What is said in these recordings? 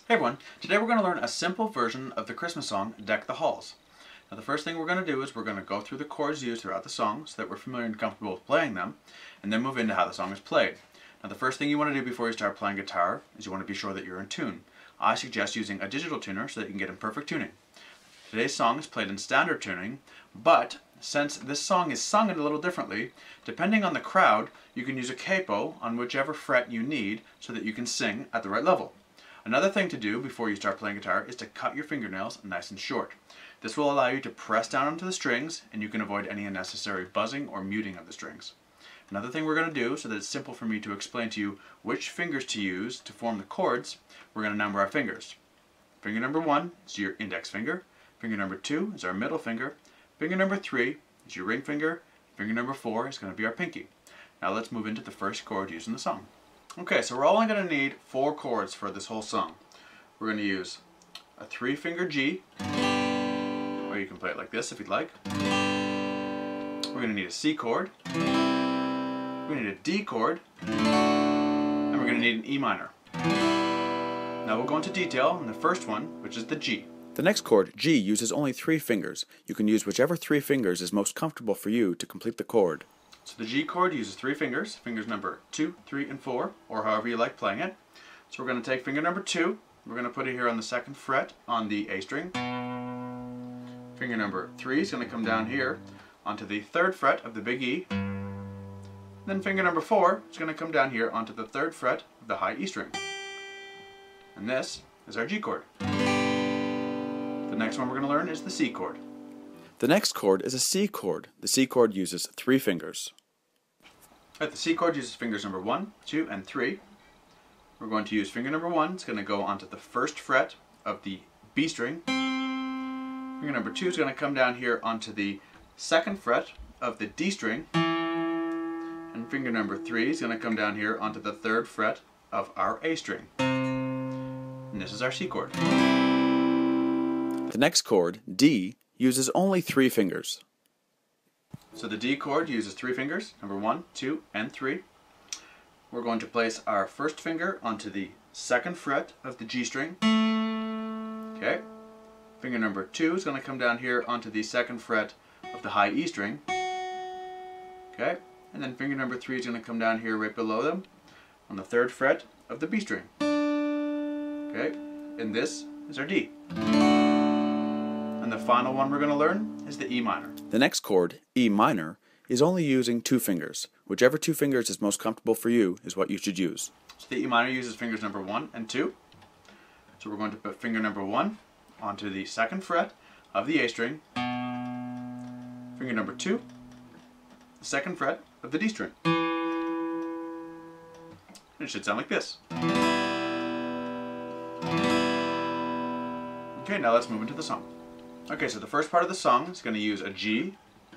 Hey everyone, today we're going to learn a simple version of the Christmas song, Deck the Halls. Now the first thing we're going to do is we're going to go through the chords used throughout the song so that we're familiar and comfortable with playing them, and then move into how the song is played. Now the first thing you want to do before you start playing guitar is you want to be sure that you're in tune. I suggest using a digital tuner so that you can get in perfect tuning. Today's song is played in standard tuning, but since this song is sung a little differently, depending on the crowd, you can use a capo on whichever fret you need so that you can sing at the right level. Another thing to do before you start playing guitar is to cut your fingernails nice and short. This will allow you to press down onto the strings and you can avoid any unnecessary buzzing or muting of the strings. Another thing we're going to do, so that it's simple for me to explain to you which fingers to use to form the chords, we're going to number our fingers. Finger number 1 is your index finger, finger number 2 is our middle finger, finger number 3 is your ring finger, finger number 4 is going to be our pinky. Now let's move into the first chord used in the song. Okay, so we're only going to need 4 chords for this whole song. We're going to use a 3-finger G, or you can play it like this if you'd like. We're going to need a C chord, we're going to need a D chord, and we're going to need an E minor. Now we'll go into detail on the first one, which is the G. The next chord, G, uses only 3 fingers. You can use whichever 3 fingers is most comfortable for you to complete the chord. So the G chord uses 3 fingers, fingers number 2, 3, and 4, or however you like playing it. So we're going to take finger number 2, we're going to put it here on the 2nd fret on the A string. Finger number 3 is going to come down here onto the 3rd fret of the big E. Then finger number 4 is going to come down here onto the 3rd fret of the high E string. And this is our G chord. The next one we're going to learn is the C chord. The next chord is a C chord. The C chord uses 3 fingers. Right, the C chord uses fingers number 1, 2, and 3. We're going to use finger number 1. It's going to go onto the 1st fret of the B string. Finger number 2 is going to come down here onto the 2nd fret of the D string. And finger number 3 is going to come down here onto the 3rd fret of our A string. And this is our C chord. The next chord, D, uses only 3 fingers. So the D chord uses 3 fingers, number 1, 2, and 3. We're going to place our 1st finger onto the 2nd fret of the G string. Okay. Finger number 2 is going to come down here onto the 2nd fret of the high E string. Okay. And then finger number 3 is going to come down here right below them on the 3rd fret of the B string. Okay. And this is our D. And the final one we're going to learn is the E minor. The next chord, E minor, is only using 2 fingers. Whichever 2 fingers is most comfortable for you is what you should use. So the E minor uses fingers number 1 and 2. So we're going to put finger number 1 onto the 2nd fret of the A string. Finger number 2, the 2nd fret of the D string. And it should sound like this. Okay, now let's move into the song. Okay, so the first part of the song is going to use a G,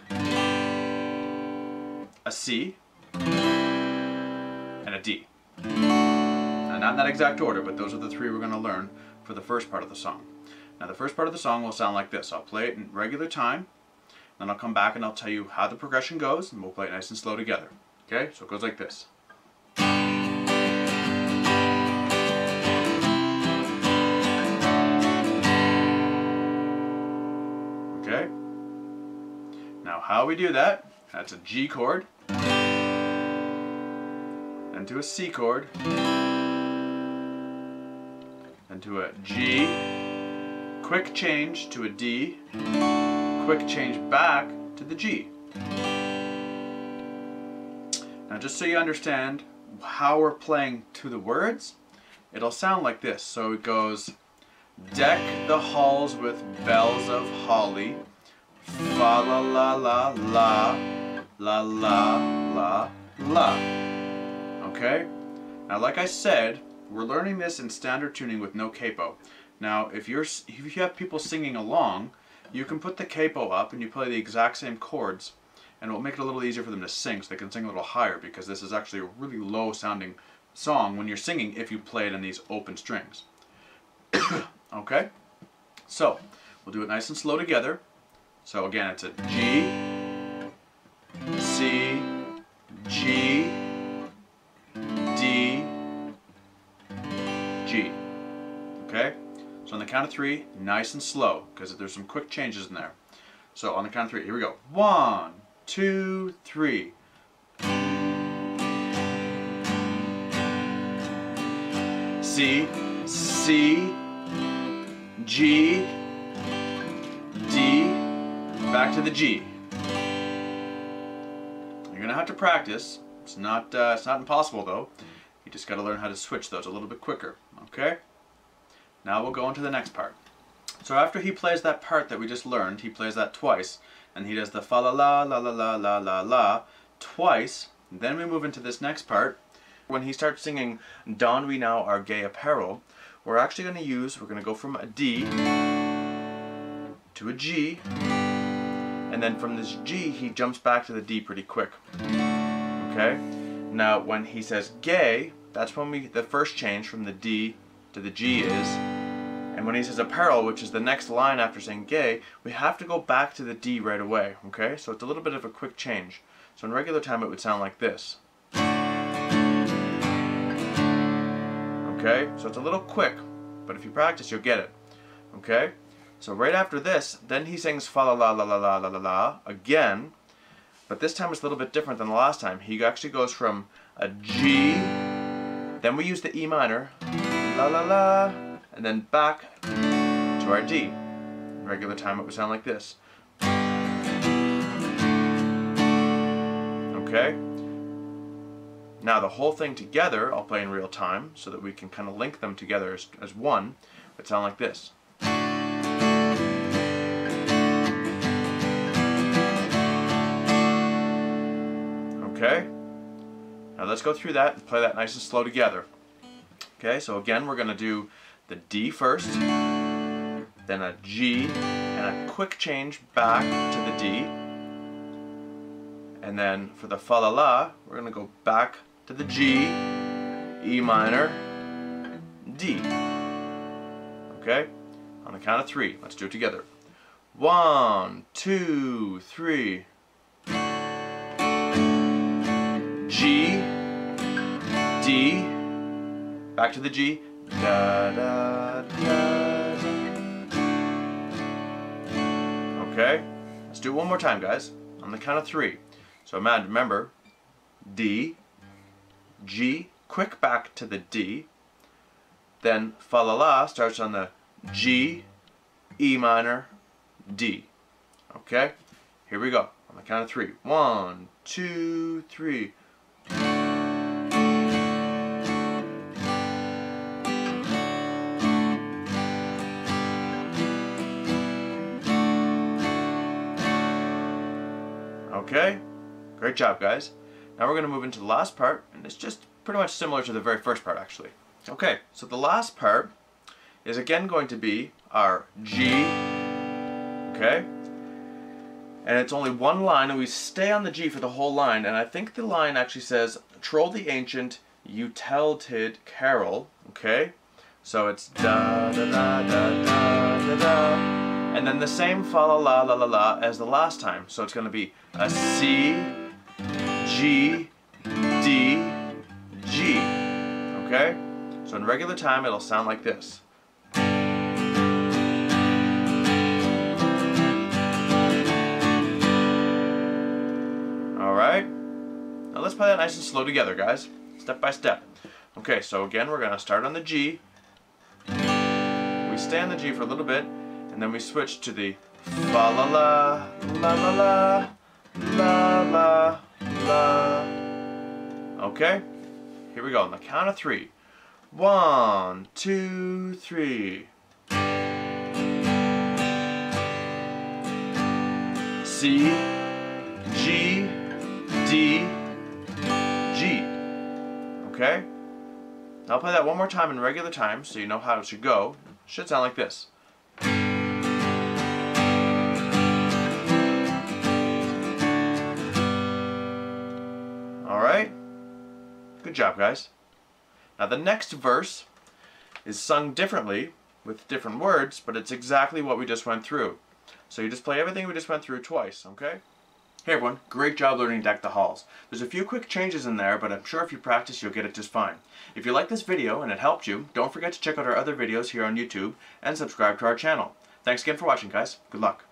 a C, and a D. Now, not in that exact order, but those are the 3 we're going to learn for the first part of the song. Now the first part of the song will sound like this. I'll play it in regular time, then I'll come back and I'll tell you how the progression goes, and we'll play it nice and slow together. Okay, so it goes like this. Okay. Now how we do that, that's a G chord, then to a C chord, then to a G, quick change to a D, quick change back to the G. Now just so you understand how we're playing to the words, it'll sound like this. So it goes, deck the halls with bells of holly, fa la la la la, la la la la. Okay? Now like I said, we're learning this in standard tuning with no capo. Now if you have people singing along, you can put the capo up and you play the exact same chords, and it will make it a little easier for them to sing, so they can sing a little higher, because this is actually a really low sounding song when you're singing if you play it in these open strings. Okay? So, we'll do it nice and slow together. So again, it's a G, C, G, D, G. Okay? So on the count of 3, nice and slow, because there's some quick changes in there. So on the count of 3, here we go. 1, 2, 3. C, C, G, D, back to the G. You're gonna have to practice. It's not impossible though. You just gotta learn how to switch those a little bit quicker. Okay? Now we'll go on to the next part. So after he plays that part that we just learned, he plays that twice, and he does the fa la la la la la la la la twice. Then we move into this next part. When he starts singing "Don we now our gay apparel," we're actually going to go from a D to a G, and then from this G he jumps back to the D pretty quick. Okay? Now when he says gay, that's when the first change from the D to the G is, and when he says apparel, which is the next line after saying gay, we have to go back to the D right away. Okay? So it's a little bit of a quick change. So in regular time it would sound like this. Okay, so it's a little quick, but if you practice, you'll get it. Okay, so right after this, then he sings fa la la la la la la la la again, but this time it's a little bit different than the last time. He actually goes from a G, then we use the E minor, la la la, and then back to our D. In regular time, it would sound like this. Okay. Now the whole thing together, I'll play in real time so that we can kind of link them together as one. It would sound like this. Okay? Now let's go through that and play that nice and slow together. Okay, so again we're going to do the D first, then a G, and a quick change back to the D. And then for the fa la la, we're going to go back to the G, E minor, D. Okay? On the count of 3, let's do it together. 1, 2, 3. G, D, back to the G, da da da da. Okay? Let's do it one more time, guys. On the count of 3. So remember, D, G, quick back to the D, then fa la la starts on the G, E minor, D. Okay? Here we go. On the count of 3. 1, 2, 3. Okay? Great job, guys. Now we're going to move into the last part, and it's just pretty much similar to the very first part, actually. Okay, so the last part is again going to be our G, okay? And it's only one line, and we stay on the G for the whole line, and I think the line actually says, "Troll the ancient, you tell-tid carol," okay? So it's da da da da da da da, and then the same fa la la la la la as the last time. So it's going to be a C, G, D, G. Okay? So in regular time it'll sound like this. Alright? Now let's play that nice and slow together, guys. Step by step. Okay, so again we're going to start on the G. We stay on the G for a little bit, and then we switch to the fa la la la la la la la la. Okay? Here we go. On the count of 3. 1, 2, 3. C, G, D, G. Okay? Now I'll play that one more time in regular time so you know how it should go. It should sound like this. Alright? Good job, guys. Now the next verse is sung differently with different words, but it's exactly what we just went through. So you just play everything we just went through twice, okay? Hey everyone, great job learning Deck the Halls. There's a few quick changes in there, but I'm sure if you practice you'll get it just fine. If you like this video and it helped you, don't forget to check out our other videos here on YouTube and subscribe to our channel. Thanks again for watching, guys. Good luck.